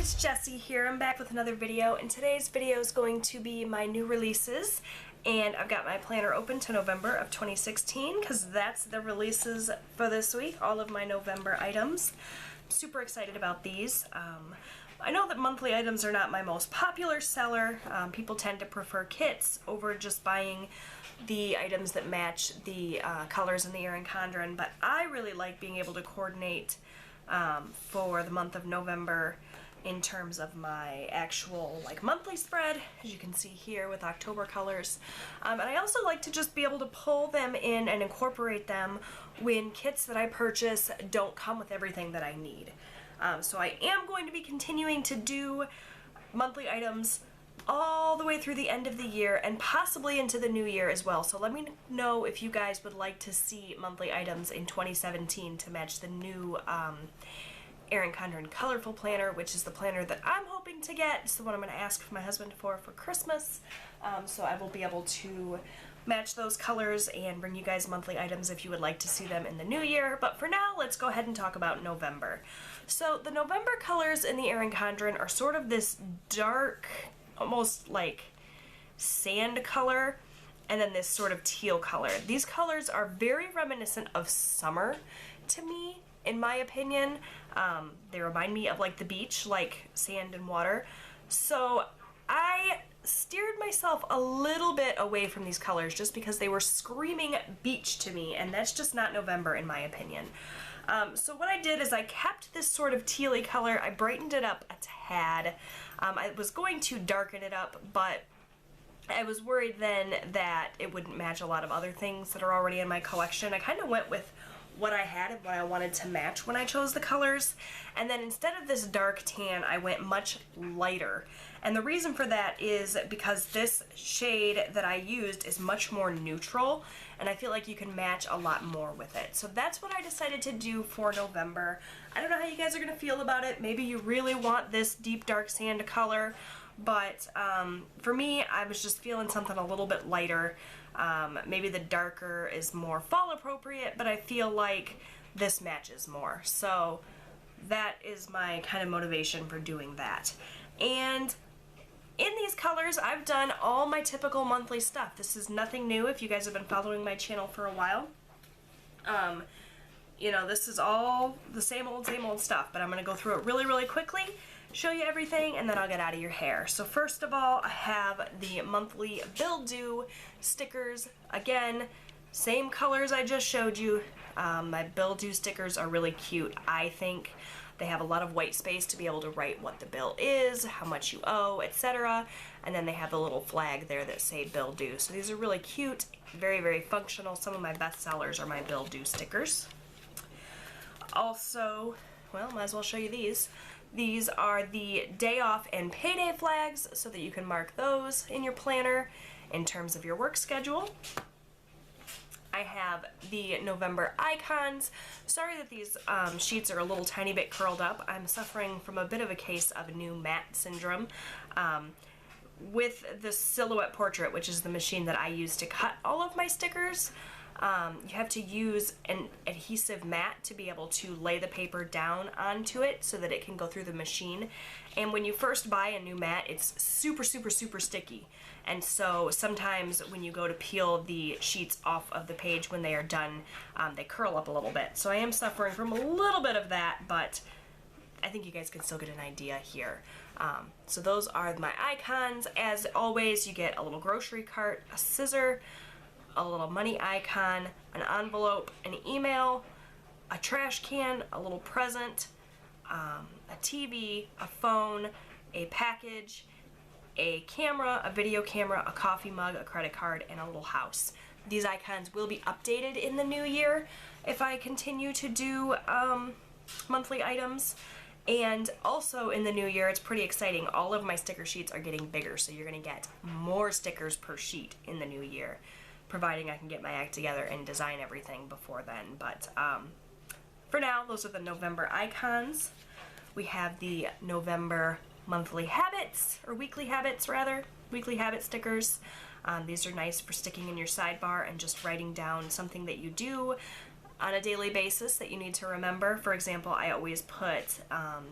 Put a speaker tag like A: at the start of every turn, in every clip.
A: it's Jessie here. I'm back with another video, and today's video is going to be my new releases. And I've got my planner open to November of 2016 because that's the releases for this week, all of my November items. I'm super excited about these. I know that monthly items are not my most popular seller. People tend to prefer kits over just buying the items that match the colors in the Erin Condren, but I really like being able to coordinate for the month of November in terms of my actual monthly spread, as you can see here with October colors. And I also like to just be able to pull them in and incorporate them when kits that I purchase don't come with everything that I need. So I am going to be continuing to do monthly items all the way through the end of the year and possibly into the new year as well. So let me know if you guys would like to see monthly items in 2017 to match the new Erin Condren Colorful Planner, which is the planner that I'm hoping to get. It's the one I'm going to ask my husband for Christmas. So I will be able to match those colors and bring you guys monthly items if you would like to see them in the new year. But for now, let's go ahead and talk about November. So the November colors in the Erin Condren are sort of this dark, almost like sand color, and then this sort of teal color. These colors are very reminiscent of summer to me, in my opinion. They remind me of like the beach, like sand and water. So I steered myself a little bit away from these colors just because they were screaming beach to me, and that's just not November in my opinion. So what I did is I kept this sort of tealy color. I brightened it up a tad. I was going to darken it up, but I was worried then that it wouldn't match a lot of other things that are already in my collection. I kind of went with what I had and what I wanted to match when I chose the colors. And then instead of this dark tan, I went much lighter. And the reason for that is because this shade that I used is much more neutral, and I feel like you can match a lot more with it. So that's what I decided to do for November. I don't know how you guys are gonna feel about it. Maybe you really want this deep dark sand color, but for me, I was just feeling something a little bit lighter. Maybe the darker is more fall appropriate, but I feel like this matches more. So that is my kind of motivation for doing that. And in these colors, I've done all my typical monthly stuff. This is nothing new if you guys have been following my channel for a while. You know, this is all the same old stuff, but I'm gonna go through it really, really quickly, show you everything, and then I'll get out of your hair. So first of all, I have the monthly Bill Do stickers. Again, same colors I just showed you. My Bill Do stickers are really cute, I think. They have a lot of white space to be able to write what the bill is, how much you owe, etc. And then they have the little flag there that say Bill Do. So these are really cute, very, very functional. Some of my best sellers are my Bill Do stickers. Also, well, might as well show you these. These are the day off and payday flags so that you can mark those in your planner in terms of your work schedule. I have the November icons. Sorry that these sheets are a little tiny bit curled up. I'm suffering from a bit of a case of new matte syndrome. With the Silhouette Portrait, which is the machine that I use to cut all of my stickers, you have to use an adhesive mat to be able to lay the paper down onto it so that it can go through the machine. And when you first buy a new mat, it's super, super, super sticky. And so sometimes when you go to peel the sheets off of the page when they are done, they curl up a little bit. So I am suffering from a little bit of that, but I think you guys can still get an idea here. So those are my icons. As always, you get a little grocery cart, a scissor, a little money icon, an envelope, an email, a trash can, a little present, a TV, a phone, a package, a camera, a video camera, a coffee mug, a credit card, and a little house. These icons will be updated in the new year if I continue to do monthly items. And also in the new year, it's pretty exciting. All of my sticker sheets are getting bigger, so you're gonna get more stickers per sheet in the new year, providing I can get my act together and design everything before then. But for now, those are the November icons. We have the November monthly habits, or weekly habits rather, weekly habit stickers. These are nice for sticking in your sidebar and just writing down something that you do on a daily basis that you need to remember. For example, I always put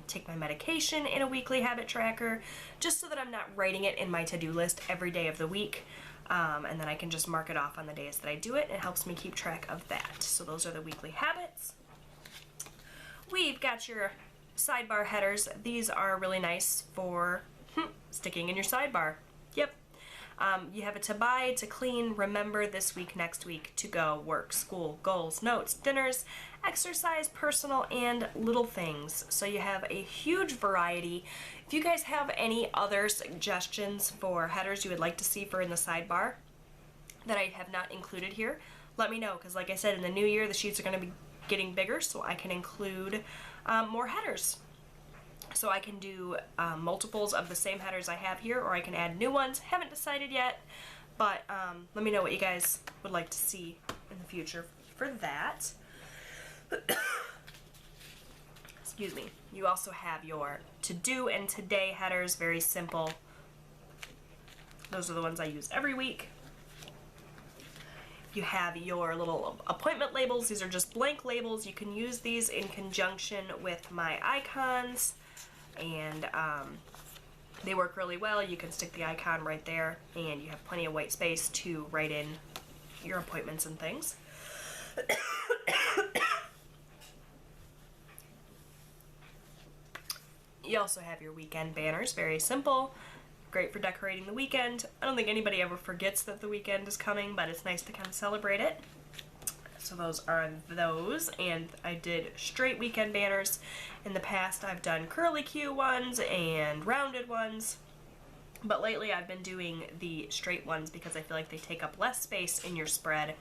A: take my medication in a weekly habit tracker, just so that I'm not writing it in my to-do list every day of the week. And then I can just mark it off on the days that I do it. It helps me keep track of that. So those are the weekly habits. We've got your sidebar headers. These are really nice for sticking in your sidebar. Yep. You have a to buy, to clean, remember, this week, next week, to go, work, school, goals, notes, dinners, exercise, personal, and little things. So you have a huge variety. If you guys have any other suggestions for headers you would like to see for in the sidebar that I have not included here, let me know, because like I said, in the new year the sheets are going to be getting bigger, so I can include more headers. So I can do multiples of the same headers I have here, or I can add new ones. Haven't decided yet, but let me know what you guys would like to see in the future for that. Excuse me. You also have your to-do and today headers, very simple. Those are the ones I use every week. You have your little appointment labels. These are just blank labels. You can use these in conjunction with my icons, and they work really well. You can stick the icon right there, and you have plenty of white space to write in your appointments and things. You also have your weekend banners, very simple. Great for decorating the weekend. I don't think anybody ever forgets that the weekend is coming, but it's nice to kind of celebrate it. So those are those, and I did straight weekend banners. In the past I've done curly Q ones and rounded ones, but lately I've been doing the straight ones because I feel like they take up less space in your spread.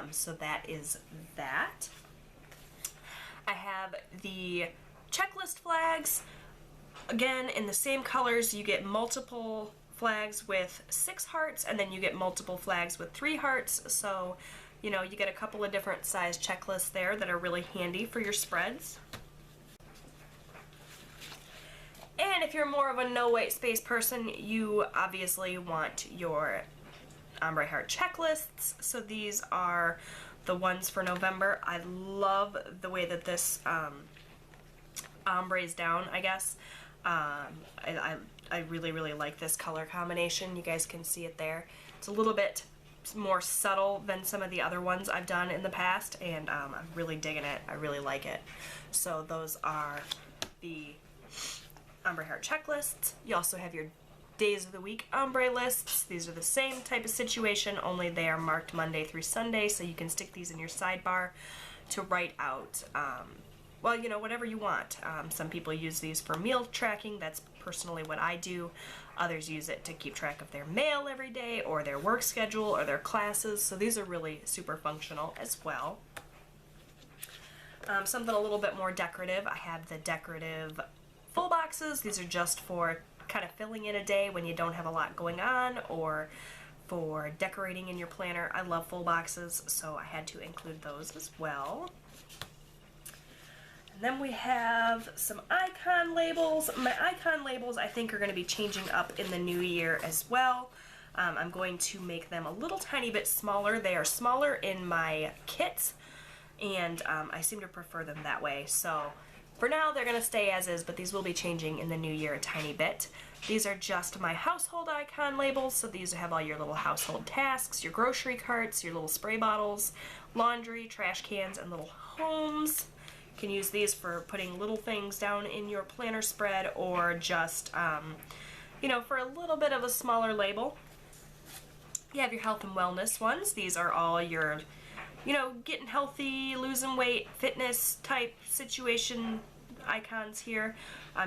A: So that is that. I have the checklist flags. Again, in the same colors. You get multiple flags with 6 hearts, and then you get multiple flags with 3 hearts. So, you know, you get a couple of different size checklists there that are really handy for your spreads. And if you're more of a no white space person, you obviously want your ombre heart checklists. So these are the ones for November. I love the way that this ombre's down, I guess. I really, really like this color combination. You guys can see it there. It's a little bit more subtle than some of the other ones I've done in the past, and I'm really digging it. I really like it. So those are the ombre heart checklists. You also have your days of the week ombre lists. These are the same type of situation, only they are marked Monday through Sunday, so you can stick these in your sidebar to write out well, you know, whatever you want. Some people use these for meal tracking. That's personally what I do. Others use it to keep track of their mail every day, or their work schedule, or their classes. So these are really super functional as well. Something a little bit more decorative. I have the decorative full boxes. These are just for kind of filling in a day when you don't have a lot going on, or for decorating in your planner. I love full boxes, so I had to include those as well. And then we have some icon labels. My icon labels, I think, are going to be changing up in the new year as well. I'm going to make them a little tiny bit smaller. They are smaller in my kit, and I seem to prefer them that way. So for now, they're going to stay as is, but these will be changing in the new year a tiny bit. These are just my household icon labels, so these have all your little household tasks, your grocery carts, your little spray bottles, laundry, trash cans, and little homes. You can use these for putting little things down in your planner spread, or just, you know, for a little bit of a smaller label. You have your health and wellness ones. These are all your, you know, getting healthy, losing weight, fitness type situation icons here.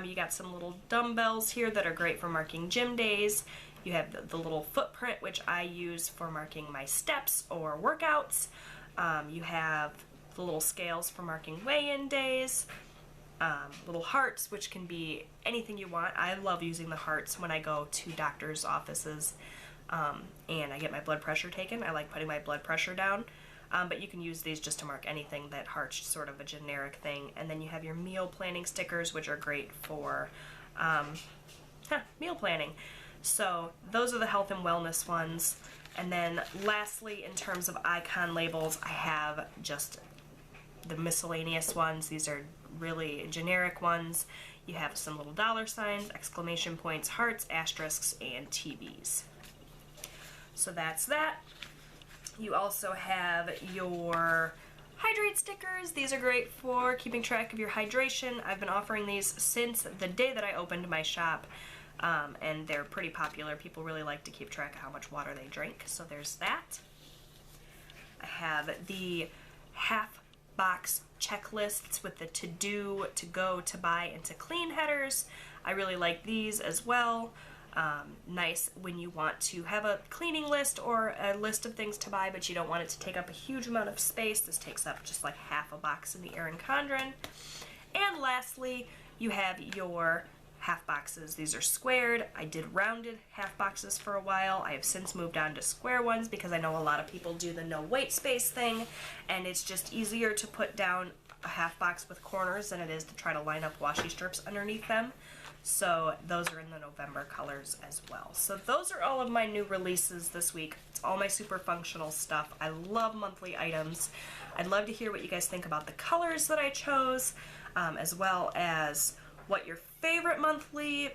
A: You got some little dumbbells here that are great for marking gym days. You have the little footprint, which I use for marking my steps or workouts. You have the little scales for marking weigh-in days. Little hearts, which can be anything you want. I love using the hearts when I go to doctor's offices and I get my blood pressure taken. I like putting my blood pressure down. But you can use these just to mark anything. That heart's sort of a generic thing. And then you have your meal planning stickers, which are great for meal planning. So those are the health and wellness ones. And then lastly, in terms of icon labels, I have just the miscellaneous ones. These are really generic ones. You have some little dollar signs, exclamation points, hearts, asterisks, and TVs. So that's that. You also have your hydrate stickers. These are great for keeping track of your hydration. I've been offering these since the day that I opened my shop, and they're pretty popular. People really like to keep track of how much water they drink, so there's that. I have the half box checklists with the to do, to go, to buy, and to clean headers. I really like these as well. Nice when you want to have a cleaning list or a list of things to buy, but you don't want it to take up a huge amount of space. This takes up just like half a box in the Erin Condren. And lastly, you have your half boxes. These are squared. I did rounded half boxes for a while. I have since moved on to square ones because I know a lot of people do the no white space thing, and it's just easier to put down a half box with corners than it is to try to line up washi strips underneath them. So those are in the November colors as well. So those are all of my new releases this week. It's all my super functional stuff. I love monthly items. I'd love to hear what you guys think about the colors that I chose, as well as what your favorite monthly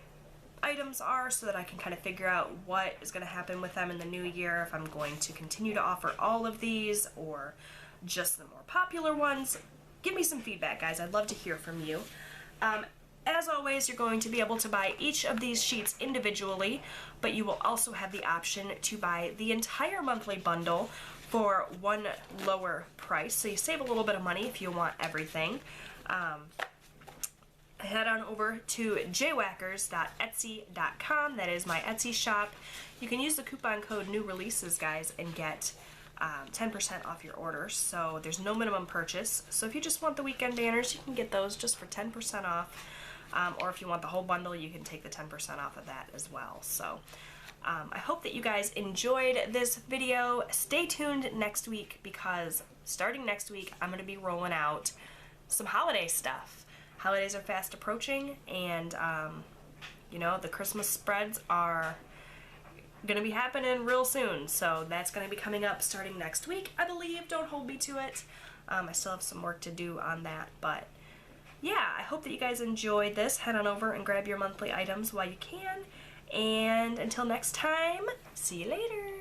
A: items are, so that I can kind of figure out what is going to happen with them in the new year, if I'm going to continue to offer all of these or just the more popular ones. Give me some feedback, guys. I'd love to hear from you. As always, you're going to be able to buy each of these sheets individually, but you will also have the option to buy the entire monthly bundle for one lower price, so you save a little bit of money if you want everything. Head on over to jwhackers.etsy.com. That is my Etsy shop. You can use the coupon code New Releases, guys, and get 10% off your orders. So there's no minimum purchase. So if you just want the weekend banners, you can get those just for 10% off. Or if you want the whole bundle, you can take the 10% off of that as well. So I hope that you guys enjoyed this video. Stay tuned next week, because starting next week, I'm going to be rolling out some holiday stuff. Holidays are fast approaching, and you know, the Christmas spreads are going to be happening real soon, so that's going to be coming up starting next week, I believe. Don't hold me to it. I still have some work to do on that, but yeah, I hope that you guys enjoyed this. Head on over and grab your monthly items while you can, and until next time, see you later.